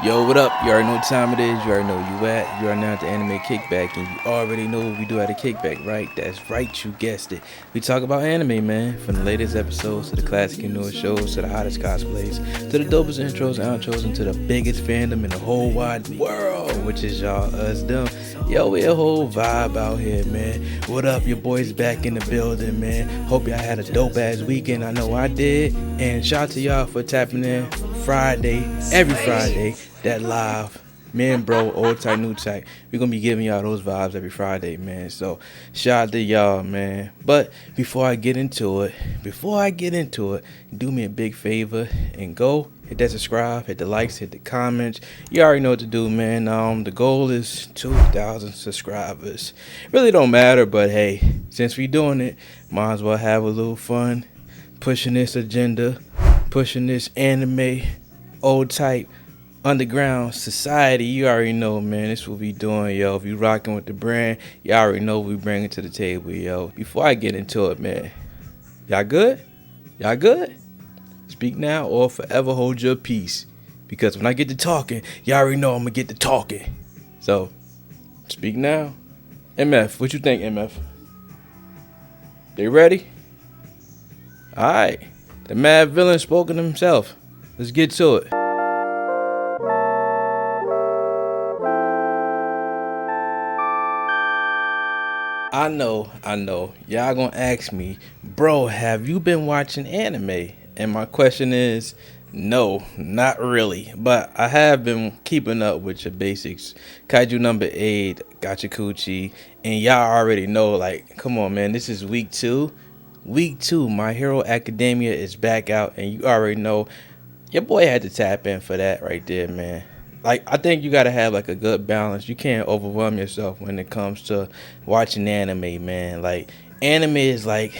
Yo, what up? You already know what time it is. You already know where you at. You are now at the Anime Kickback, and you already know what we do at a kickback, right? That's right, you guessed it. We talk about anime, man. From the latest episodes to the classic and newest shows to the hottest cosplays to the dopest intros and outros and to the biggest fandom in the whole wide world, which is y'all, us, them. Yo, we a whole vibe out here, man. What up? Your boys back in the building, man. Hope y'all had a dope ass weekend. I know I did. And shout out to y'all for tapping in Friday, every Friday. That live, man, bro, old tight, new tight. We're gonna be giving y'all those vibes every Friday, man. So shout out to y'all, man. But before I get into it, do me a big favor and go hit that subscribe, hit the likes, hit the comments. You already know what to do, man. The goal is 2,000 subscribers. Really don't matter, but hey, since we doing it, might as well have a little fun, pushing this agenda, pushing this anime, old type. Underground society, you already know, man. This what we doing, yo. If you rocking with the brand, you already know what we bringing to the table, yo. Before I get into it, man, y'all good? Y'all good? Speak now or forever hold your peace. Because when I get to talking, y'all already know I'm gonna get to talking. So, speak now. MF, what you think, MF? They ready? Alright. The mad villain spoken himself. Let's get to it. I know. Y'all gonna ask me, bro, have you been watching anime? And my question is, no, not really. But I have been keeping up with your basics. Kaiju number 8, Gachakuchi, and y'all already know, like, come on, man, this is week 2. Week 2, My Hero Academia is back out, and you already know, your boy had to tap in for that right there, man. Like, I think you gotta have like a good balance. You can't overwhelm yourself when it comes to watching anime, man. Like, anime is like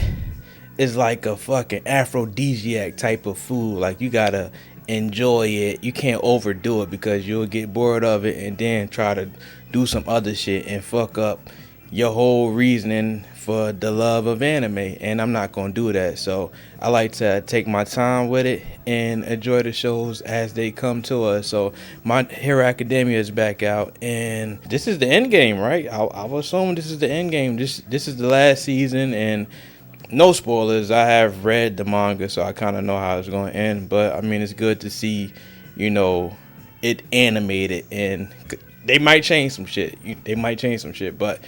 a fucking aphrodisiac type of food. Like, you gotta enjoy it. You can't overdo it because you'll get bored of it and then try to do some other shit and fuck up your whole reasoning for the love of anime, and I'm not gonna do that. So I like to take my time with it and enjoy the shows as they come to us. So My Hero Academia is back out, and this is the end game, right? I will assume this is the end game. This is the last season, and no spoilers. I have read the manga, so I kind of know how it's going to end. But I mean, it's good to see, it animated, and they might change some shit. But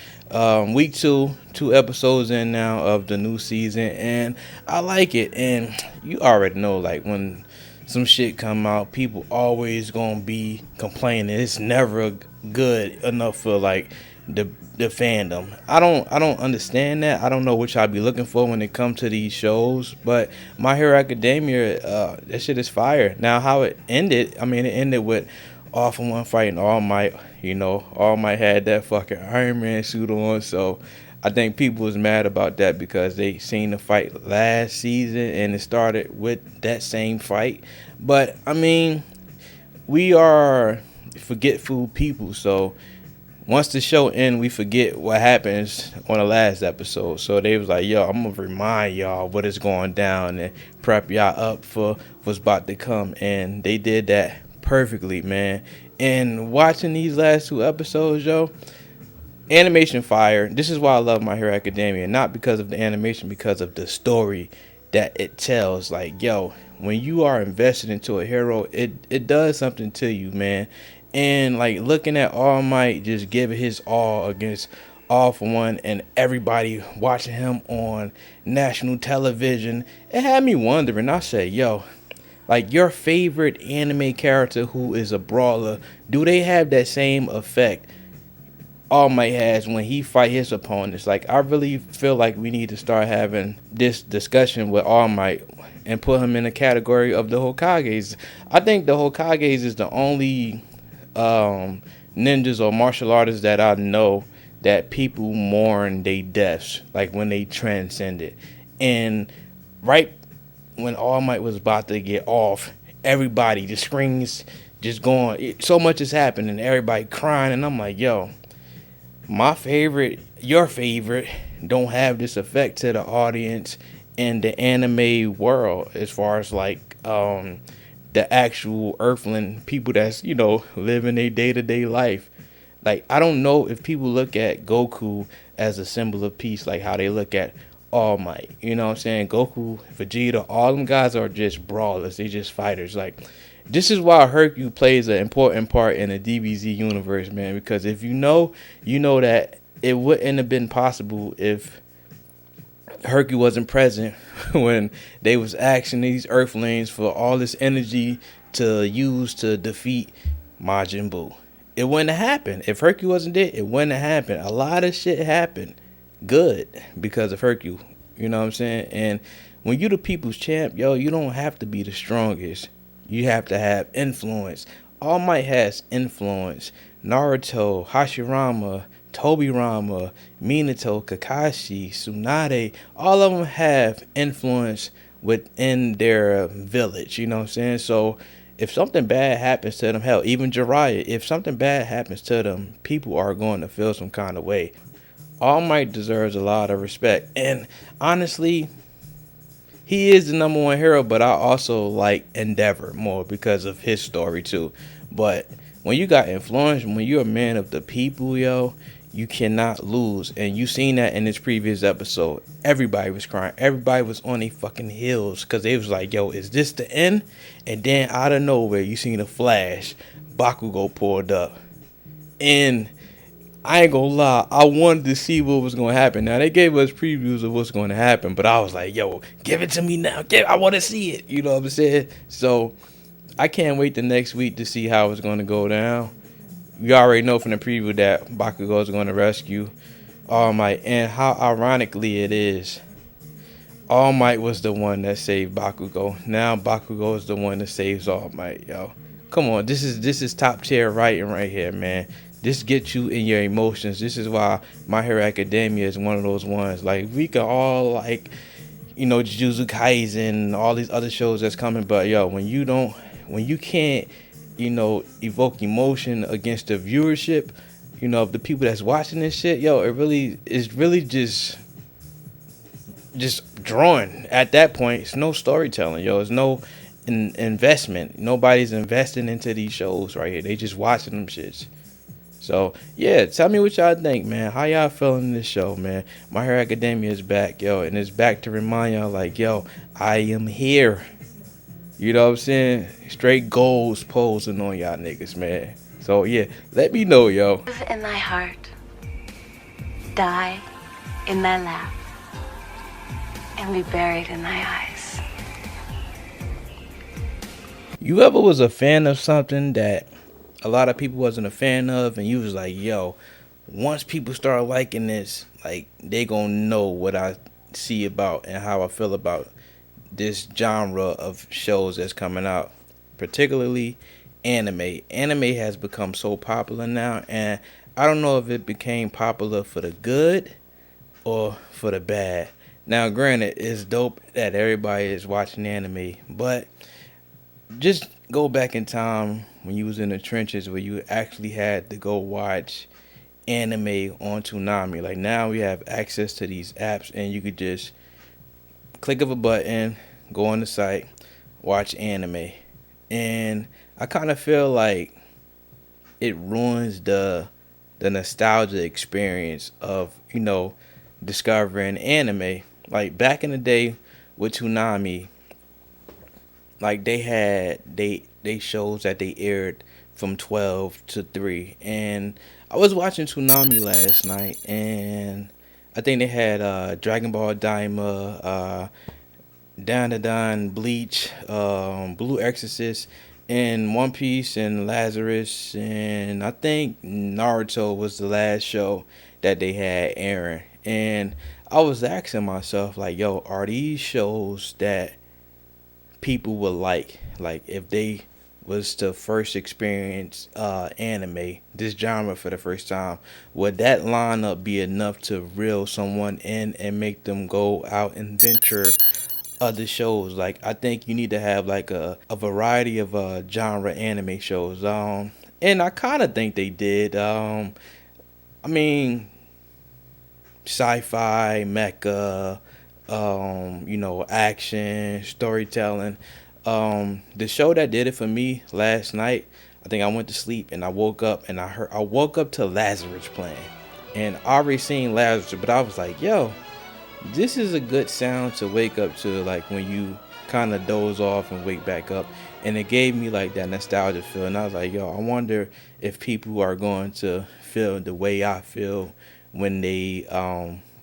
week 2 episodes in now of the new season, and I like it. And you already know, like, when some shit come out, people always gonna be complaining. It's never good enough for like the fandom. I don't understand that. I don't know what y'all be looking for when it comes to these shows, but My Hero Academia, that shit is fire. Now, how it ended, I mean, it ended with All For One fighting All Might. All Might had that fucking Iron Man suit on, so I think people was mad about that because they seen the fight last season and it started with that same fight. But I mean, we are forgetful people, so once the show ends, we forget what happens on the last episode. So they was like, yo, I'm gonna remind y'all what is going down and prep y'all up for what's about to come, and they did that perfectly, man. And watching these last 2 episodes, yo, animation fire. This is why I love My Hero Academia. Not because of the animation, because of the story that it tells. Like, yo, when you are invested into a hero, it does something to you, man. And like looking at All Might just giving his all against All For One and everybody watching him on national television, it had me wondering. I said, yo, like, your favorite anime character who is a brawler, do they have that same effect All Might has when he fight his opponents? Like, I really feel like we need to start having this discussion with All Might and put him in the category of the Hokages. I think the Hokages is the only ninjas or martial artists that I know that people mourn their deaths, like when they transcend it. And right when All Might was about to get off, everybody, the screens just going, so much is happening, everybody crying, and I'm like, yo, my favorite, your favorite, don't have this effect to the audience in the anime world as far as like the actual earthling people that's, living their day-to-day life. Like, I don't know if people look at Goku as a symbol of peace, like how they look at All Might. You know what I'm saying? Goku, Vegeta, all them guys are just brawlers. They just fighters. Like, this is why Hercule plays an important part in the DBZ universe, man. Because if you know that it wouldn't have been possible if Hercule wasn't present when they was asking these Earthlings for all this energy to use to defeat Majin Buu. It wouldn't have happened. If Hercule wasn't there, it wouldn't have happened. A lot of shit happened good because of Hercule. You know what I'm saying? And when you the people's champ, yo, you don't have to be the strongest. You have to have influence. All Might has influence. Naruto, Hashirama, Tobirama, Minato, Kakashi, Tsunade, all of them have influence within their village, you know what I'm saying? So if something bad happens to them, hell, even Jiraiya, if something bad happens to them, people are going to feel some kind of way. All Might deserves a lot of respect. And honestly, he is the number one hero, but I also like Endeavor more because of his story too. But when you got influence, when you're a man of the people, yo, you cannot lose. And you seen that in this previous episode. Everybody was crying. Everybody was on their fucking heels because they was like, yo, is this the end? And then out of nowhere, you seen a flash. Bakugo pulled up. And I ain't gonna lie, I wanted to see what was gonna happen. Now, they gave us previews of what's gonna happen, but I was like, yo, give it to me now. I want to see it. You know what I'm saying? So I can't wait the next week to see how it's gonna go down. You already know from the preview that Bakugo is going to rescue All Might. And how ironically it is, All Might was the one that saved Bakugo. Now Bakugo is the one that saves All Might, yo. Come on, this is top tier writing right here, man. This gets you in your emotions. This is why My Hero Academia is one of those ones. Like, we can all, like, Jujutsu Kaisen, all these other shows that's coming. But, yo, when you can't, evoke emotion against the viewership, of the people that's watching this shit, yo, it's really just drawing. At that point, it's no storytelling, yo. It's no investment. Nobody's investing into these shows right here. They just watching them shits. So, yeah, tell me what y'all think, man. How y'all feeling this show, man? My Hero Academia is back, yo, and it's back to remind y'all, like, yo, I am here. You know what I'm saying? Straight goals posing on y'all niggas, man. So, yeah, let me know, yo. Live in thy heart, die in thy lap, and be buried in thy eyes. You ever was a fan of something that a lot of people wasn't a fan of, and you was like, yo, once people start liking this, like, they gonna know what I see about and how I feel about this genre of shows that's coming out, particularly anime. Anime has become so popular now, and I don't know if it became popular for the good or for the bad. Now, granted, it's dope that everybody is watching anime, but just go back in time when you was in the trenches where you actually had to go watch anime on TOONAMI. Like, now we have access to these apps, and you could just click of a button, go on the site, watch anime. And I kind of feel like it ruins the nostalgia experience of, discovering anime. Like, back in the day with TOONAMI, like, they shows that they aired from 12 to 3. And I was watching TOONAMI last night, and I think they had Dragon Ball Daima, Dan, Bleach, Blue Exorcist, and One Piece, and Lazarus, and I think Naruto was the last show that they had airing. And I was asking myself, like, yo, are these shows that people would like if they was to first experience anime, this genre for the first time, would that lineup be enough to reel someone in and make them go out and venture other shows? Like, I think you need to have like a variety of genre anime shows. And I kind of think they did. I mean, sci-fi, mecha, action, storytelling. The show that did it for me last night, I think I went to sleep and I woke up and I woke up to Lazarus playing. And I already seen Lazarus, but I was like, yo, this is a good sound to wake up to, like when you kind of doze off and wake back up. And it gave me like that nostalgia feel. And I was like, yo, I wonder if people are going to feel the way I feel when they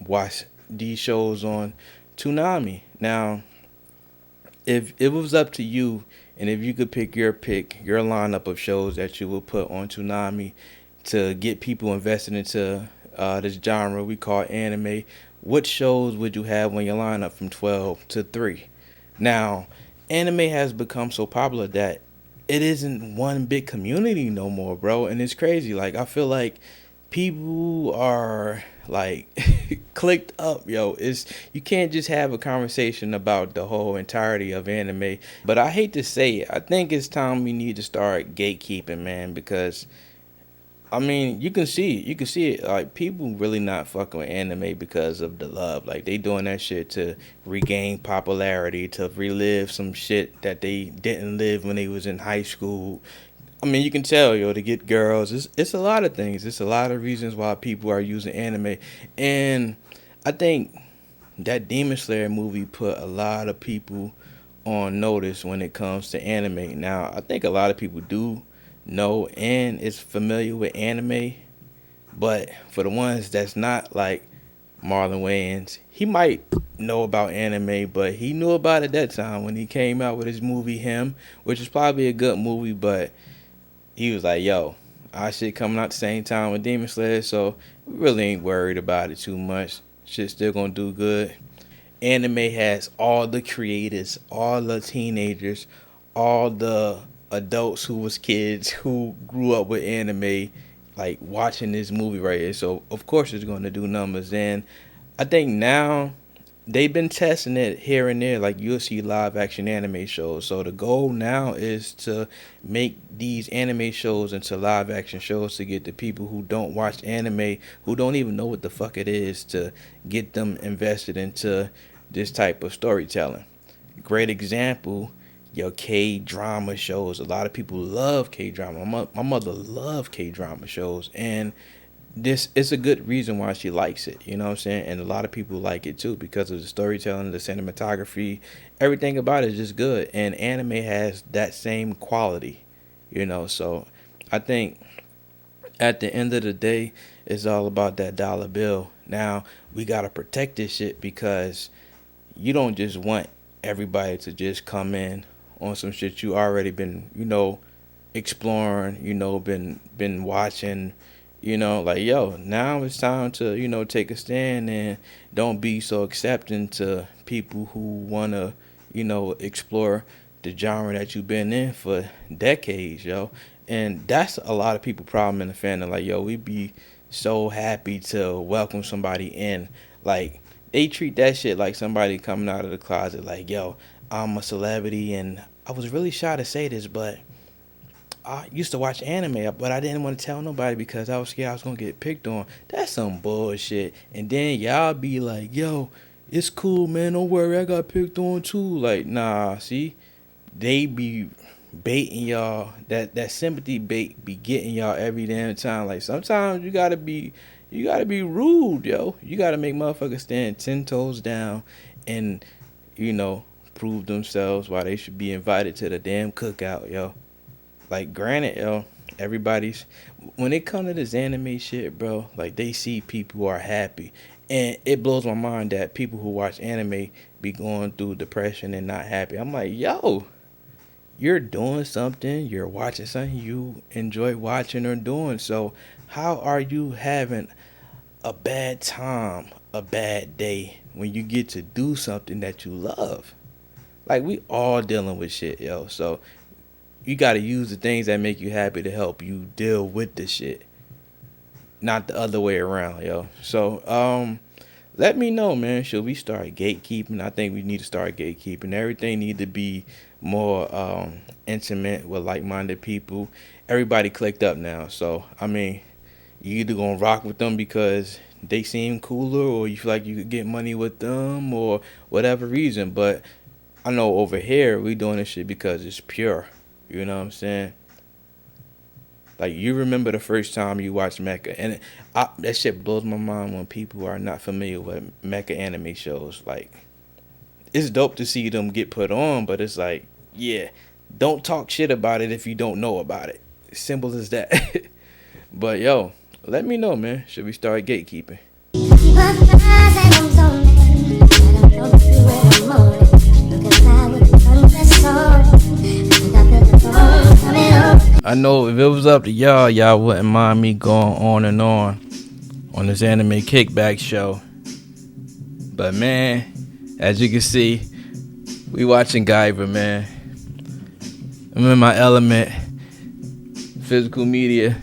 watch these shows on Toonami. Now, if it was up to you, and if you could pick your lineup of shows that you would put on Toonami to get people invested into this genre we call anime, what shows would you have on your lineup from 12 to 3? Now, anime has become so popular that it isn't one big community no more, bro, and it's crazy. Like, I feel like people are like clicked up, yo. It's, you can't just have a conversation about the whole entirety of anime. But I hate to say it, I think it's time we need to start gatekeeping, man, because I mean, you can see it. You can see it. Like, people really not fucking with anime because of the love. Like, they doing that shit to regain popularity, to relive some shit that they didn't live when they was in high school. I mean, you can tell, yo, to get girls. It's a lot of things. It's a lot of reasons why people are using anime, and I think that Demon Slayer movie put a lot of people on notice when it comes to anime. Now, I think a lot of people do know and is familiar with anime, but for the ones that's not, like Marlon Wayans, he might know about anime, but he knew about it that time when he came out with his movie Him, which is probably a good movie, but he was like, yo, our shit coming out the same time with Demon Slayer, so we really ain't worried about it too much. Shit still gonna do good. Anime has all the creators, all the teenagers, all the adults who was kids who grew up with anime, like watching this movie right here. So of course it's gonna do numbers. And I think now they've been testing it here and there. Like, you'll see live action anime shows. So the goal now is to make these anime shows into live action shows to get the people who don't watch anime, who don't even know what the fuck it is, to get them invested into this type of storytelling. Great example, your K drama shows. A lot of people love K drama. My mother loved K drama shows, and this is a good reason why she likes it. You know what I'm saying? And a lot of people like it too because of the storytelling, the cinematography, everything about it is just good. And anime has that same quality, you know. So I think at the end of the day, it's all about that dollar bill. Now we gotta protect this shit because you don't just want everybody to just come in on some shit you already been, exploring, been watching, like, yo, now it's time to, take a stand and don't be so accepting to people who wanna, explore the genre that you've been in for decades, yo. And that's a lot of people problem in the fandom. Like, yo, we be so happy to welcome somebody in. Like, they treat that shit like somebody coming out of the closet. Like, yo, I'm a celebrity, and I was really shy to say this, but I used to watch anime, but I didn't want to tell nobody because I was scared I was gonna get picked on. That's some bullshit. And then y'all be like, yo, it's cool, man. Don't worry, I got picked on too. Like, nah, see, they be baiting y'all. That sympathy bait be getting y'all every damn time. Like, sometimes you gotta be rude, yo. You gotta make motherfuckers stand 10 toes down and, you know, prove themselves why they should be invited to the damn cookout, yo. Like, granted, yo, everybody's, when it comes to this anime shit, bro, like, they see people who are happy. And it blows my mind that people who watch anime be going through depression and not happy. I'm like, yo, you're doing something, you're watching something you enjoy watching or doing. So how are you having a bad time, a bad day when you get to do something that you love? Like, we all dealing with shit, yo. So you got to use the things that make you happy to help you deal with the shit, not the other way around, yo. So let me know, man. Should we start gatekeeping? I think we need to start gatekeeping. Everything need to be more intimate with like-minded people. Everybody clicked up now, so I mean, you either gonna rock with them because they seem cooler, or you feel like you could get money with them, or whatever reason. But I know over here we doing this shit because it's pure. You know what I'm saying? Like, you remember the first time you watched Mecha, and that shit blows my mind when people are not familiar with Mecha anime shows. Like, it's dope to see them get put on, but it's like, yeah, don't talk shit about it if you don't know about it. Simple as that. But yo, let me know, man. Should we start gatekeeping? I know if it was up to y'all wouldn't mind me going on and on this anime kickback show. But man, as you can see, we watching Guyver, man. I'm in my element. Physical media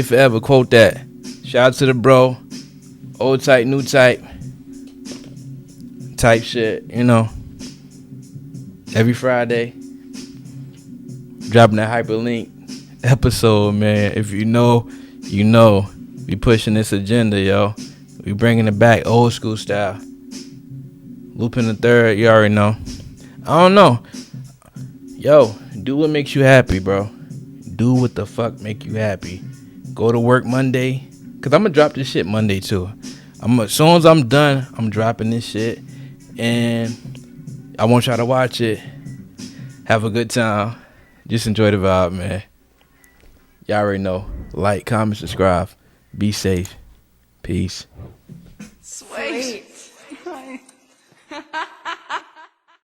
forever. Quote that. Shout out to the bro. Old type, new type shit, you know. Every Friday, dropping that hyperlink episode, man. If you know, you know. We pushing this agenda, yo. We bringing it back old school style. Lupin the Third, you already know. I don't know. Yo, do what makes you happy, bro. Do what the fuck make you happy. Go to work Monday. Cause I'm gonna drop this shit Monday too. As soon as I'm done, I'm dropping this shit. And I want y'all to watch it. Have a good time. Just enjoy the vibe, man. Y'all already know. Like, comment, subscribe. Be safe. Peace.